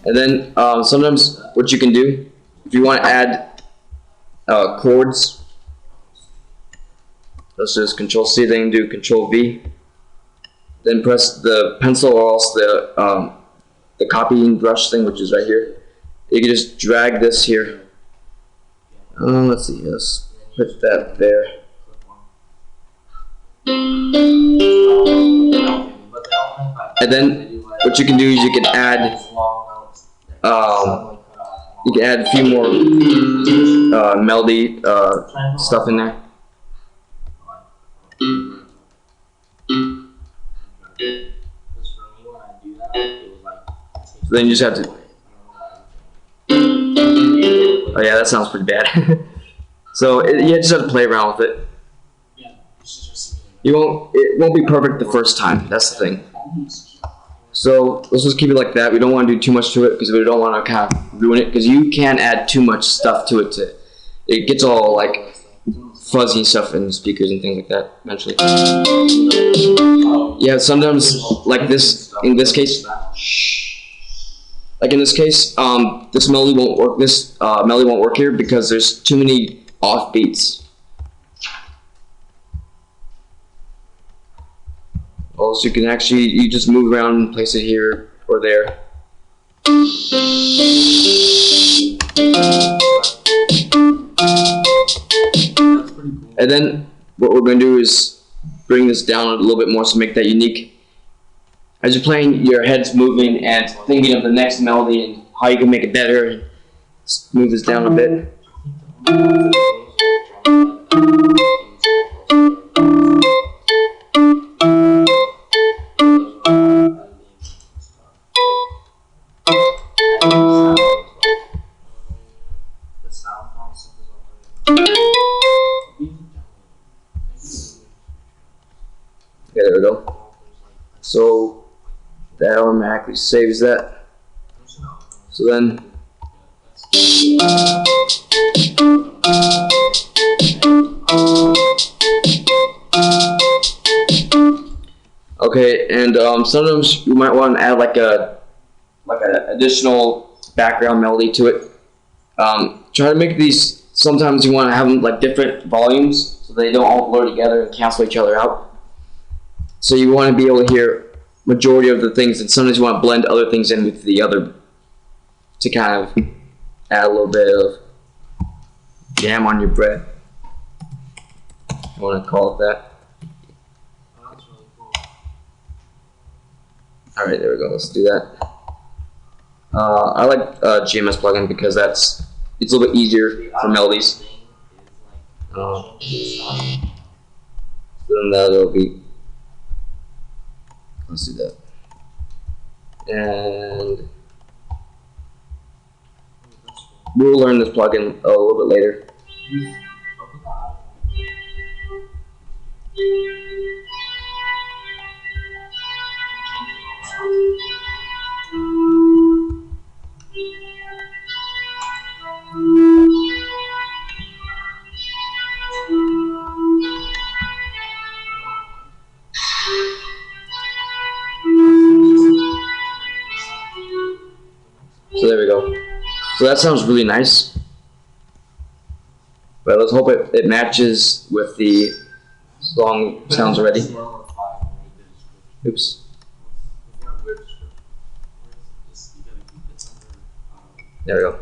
And then sometimes what you can do, if you want to add chords, let's just Control C, then do Control V, then press the pencil or else the copying brush thing, which is right here. You can just drag this here. Let's see, let's put that there. And then what you can do is you can add a few more melody stuff in there. So then you just have to. Oh yeah, that sounds pretty bad. So you just have to play around with it. It won't be perfect the first time. That's the thing. So let's just keep it like that. We don't want to do too much to it because we don't want to kind of ruin it. Because you can add too much stuff to it. It gets all like fuzzy stuff in the speakers and things like that eventually. Yeah, sometimes like this. In this case, this melody won't work. This melody won't work here because there's too many off beats. Also, you can you just move around and place it here or there. And then what we're going to do is bring this down a little bit more to make that unique. As you're playing, your head's moving and thinking of the next melody and how you can make it better. Let's move this down a bit. Okay, there we go. So that automatically saves that. So then okay, and sometimes you might want to add like an additional background melody to it. Try to make these. Sometimes you want to have them like different volumes so they don't all blur together and cancel each other out. So you want to be able to hear majority of the things, and sometimes you want to blend other things in with the other to kind of add a little bit of jam on your bread. I want to call it that. Alright, there we go. Let's do that. I like GMS plugin because it's a little bit easier for melodies. Then that'll be. Let's do that. And we'll learn this plugin a little bit later. So there we go. So that sounds really nice. But let's hope it matches with the song sounds already. Oops. There we go.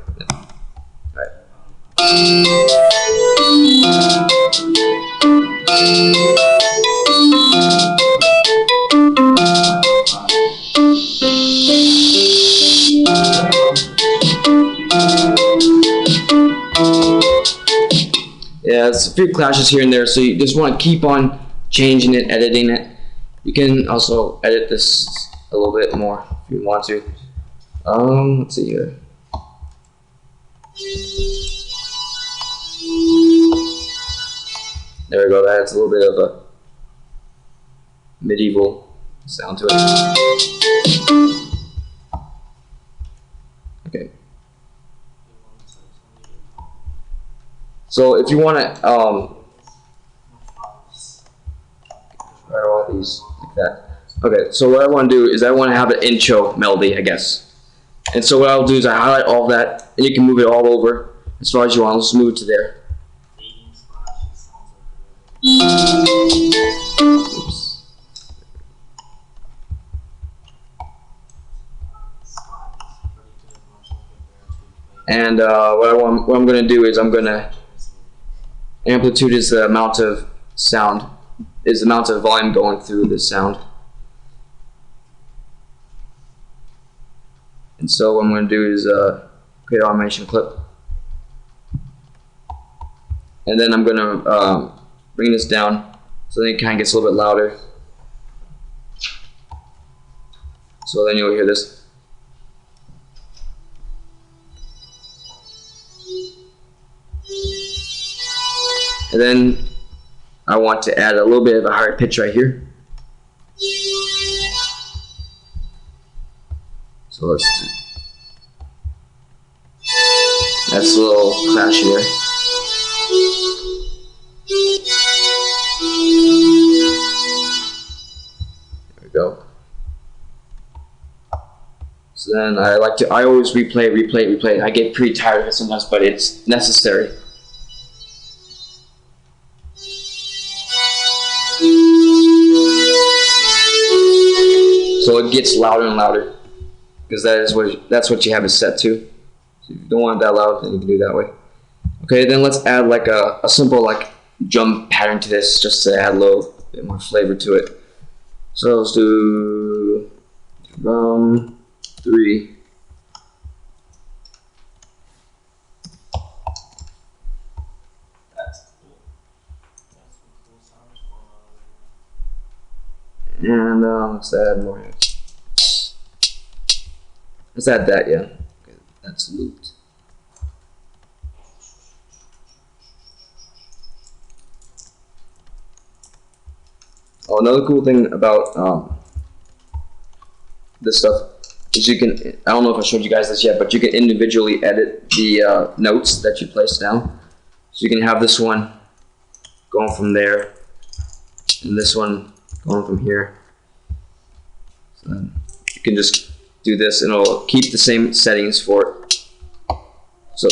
Yeah, has a few clashes here and there, so you just want to keep on changing it, editing it. You can also edit this a little bit more if you want to. Let's see here. There we go. That adds a little bit of a medieval sound to it. Okay. So if you want to write all these like that. Okay, so what I want to do is I want to have an intro melody, I guess. And so what I'll do is I highlight all of that, and you can move it all over as far as you want. Let's move it to there. Oops. And what I'm going to do is I'm going to amplitude is the amount of sound, is the amount of volume going through the sound. And so what I'm going to do is create an automation clip. And then I'm going to bring this down so then it kind of gets a little bit louder. So then you'll hear this. And then I want to add a little bit of a higher pitch right here. So let's do, that's a little clashy there. There we go. So then I always replay. I get pretty tired of it sometimes, but it's necessary. So it gets louder and louder, because that's what you have it set to. So if you don't want it that loud, then you can do it that way. Okay, then let's add like a simple like drum pattern to this, just to add a little bit more flavor to it. So let's do drum 3. And let's add more here. Let's add that, yeah. Okay, that's looped. Oh, another cool thing about this stuff is you can, I don't know if I showed you guys this yet, but you can individually edit the notes that you place down. So you can have this one going from there, and this one going from here. So then you can just do this and it'll keep the same settings for it. So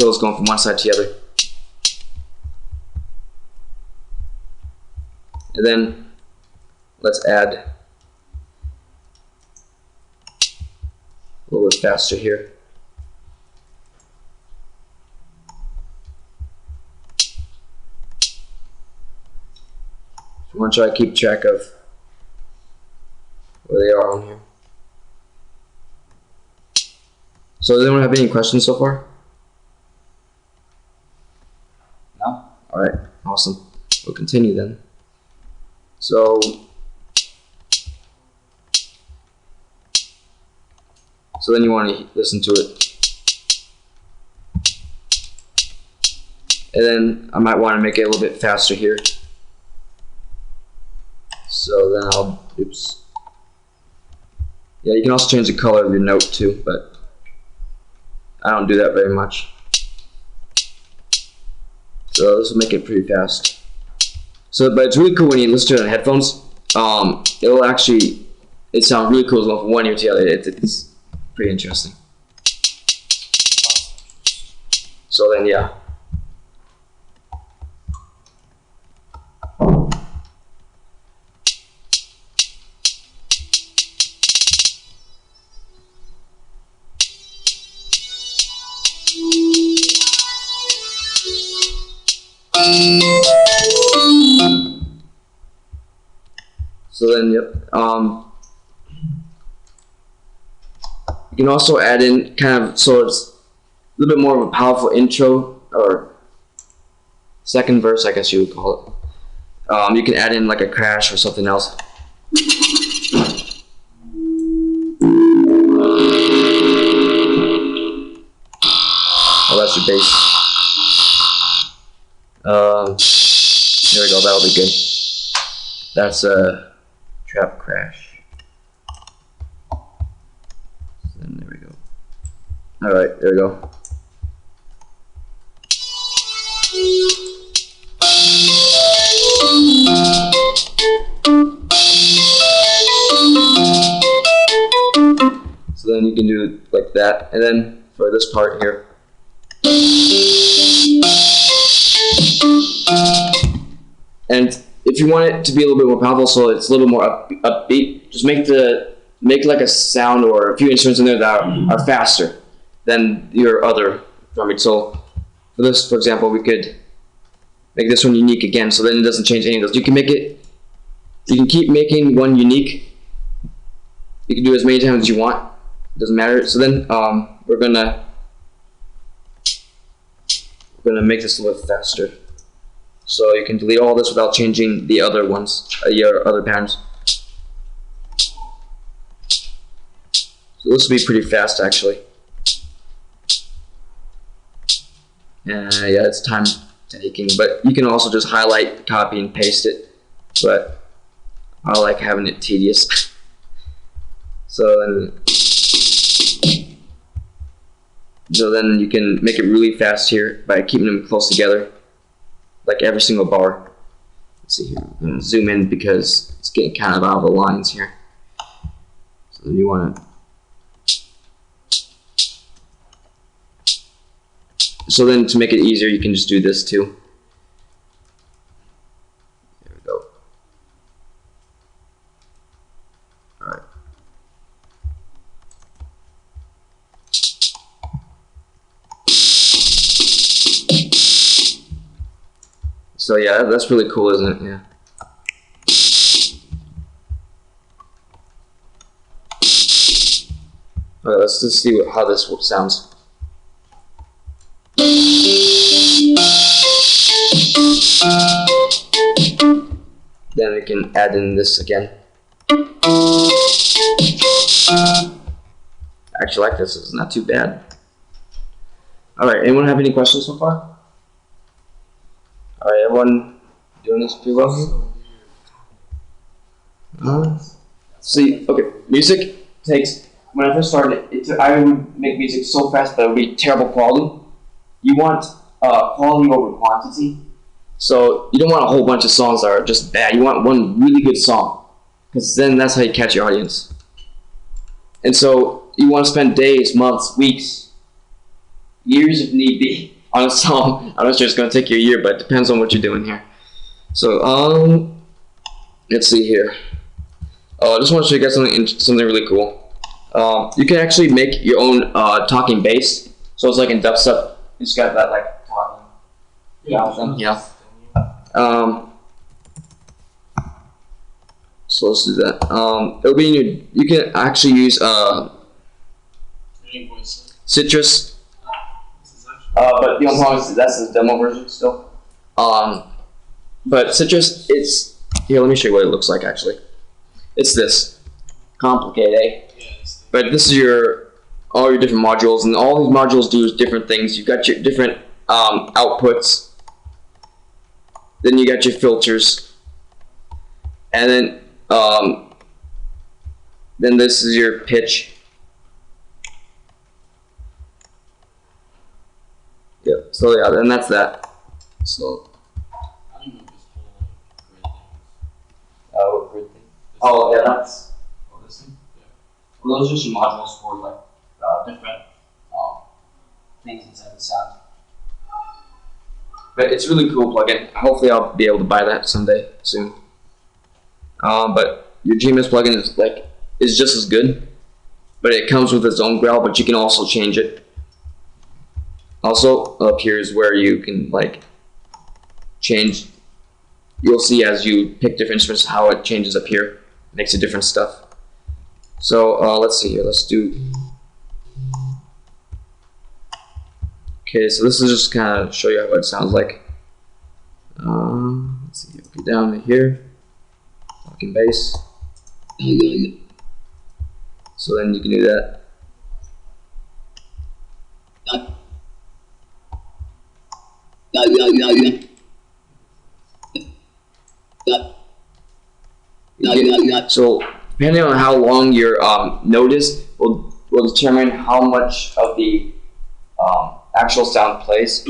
it's going from one side to the other. And then let's add a little bit faster here. I want to try to keep track of where they are on here. So does anyone have any questions so far? No? Alright, awesome. We'll continue then. So then you want to listen to it. And then I might want to make it a little bit faster here. So then I'll, oops. Yeah, you can also change the color of your note too, but I don't do that very much. So this will make it pretty fast. So, but it's really cool when you listen to it on headphones. It'll actually, it sounds really cool going from one ear to the other. It's pretty interesting. So then, yeah. So then, yep. You can also add in kind of, so it's a little bit more of a powerful intro, or second verse, I guess you would call it. You can add in like a crash or something else. Oh, that's your bass. There we go, that'll be good. That's a trap crash. And there we go. Alright, there we go. So then you can do it like that, and then for this part here, and if you want it to be a little bit more powerful, so it's a little more upbeat, just make like a sound or a few instruments in there that are faster than your other drum beat. So for this, for example, we could make this one unique again, so then it doesn't change any of those. You can keep making one unique. You can do as many times as you want. It doesn't matter. So then we're gonna make this a little faster. So you can delete all this without changing the other ones, your other patterns. So this will be pretty fast actually. Yeah, it's time taking, but you can also just highlight, copy, and paste it. But I like having it tedious. So then you can make it really fast here by keeping them close together, like every single bar. Let's see here. I'm going to zoom in because it's getting kind of out of the lines here. So then you want to. So then to make it easier, you can just do this too. There we go. All right. So yeah, that's really cool, isn't it? Yeah. All right, let's just see how this sounds. Then we can add in this again. I actually like this. It's not too bad. All right. Anyone have any questions so far? All right. Everyone doing this pretty well here? See. Okay. Music takes. When I first started, I would make music so fast that it would be terrible quality. You want quality over quantity. So you don't want a whole bunch of songs that are just bad. You want one really good song, because then that's how you catch your audience. And so you want to spend days, months, weeks, years if need be on a song. I'm not sure it's going to take you a year, but it depends on what you're doing here. So let's see here. I just want to show you guys something really cool. You can actually make your own talking bass. So it's like in dubstep. It's got that like talking. Yeah. So let's do that. It'll be in your. You can actually use Citrus. But the only problem is that's the demo version still. But Citrus, it's here. Let me show you what it looks like. Actually, it's this complicated, eh? But this is all your different modules, and all these modules do is different things. You've got your different outputs. Then you got your filters, and then this is your pitch. Yep. So yeah, then that's that. So. What grid thing? Oh yeah, that's. Oh, this thing. Yeah. Well, those are just modules for like different things inside the sound. But it's really cool plugin. Hopefully I'll be able to buy that someday soon. But your GMS plugin is just as good, but it comes with its own growl, but you can also change it. Also up here is where you can change. You'll see as you pick different instruments how it changes up here. It makes it different stuff. So let's see here. Let's do. Okay, so this is just kind of show you how it sounds like. Let's see. Okay, down to here. Fucking base. So then you can do that. So depending on how long your notice will determine how much of the actual sound plays.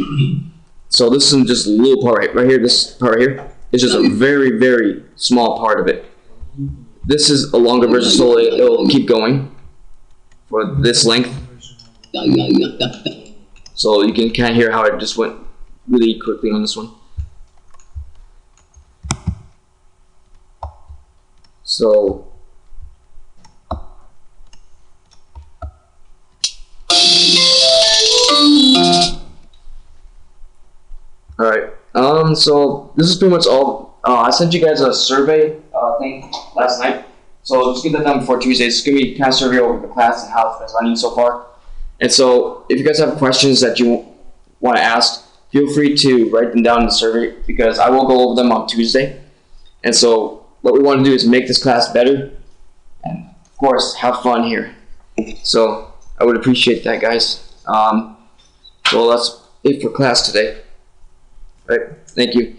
So this is just a little part right here. This part right here is just a very, very small part of it. This is a longer version, so it'll keep going for this length. So you can kind of hear how it just went really quickly on this one. So alright, so this is pretty much all. I sent you guys a survey thing last night, so just get that done before Tuesday. It's going to be kind of survey over the class and how it's been running so far. And so if you guys have questions that you want to ask, feel free to write them down in the survey, because I will go over them on Tuesday. And so what we want to do is make this class better and, of course, have fun here. So I would appreciate that, guys. Well, that's it for class today. All right, thank you.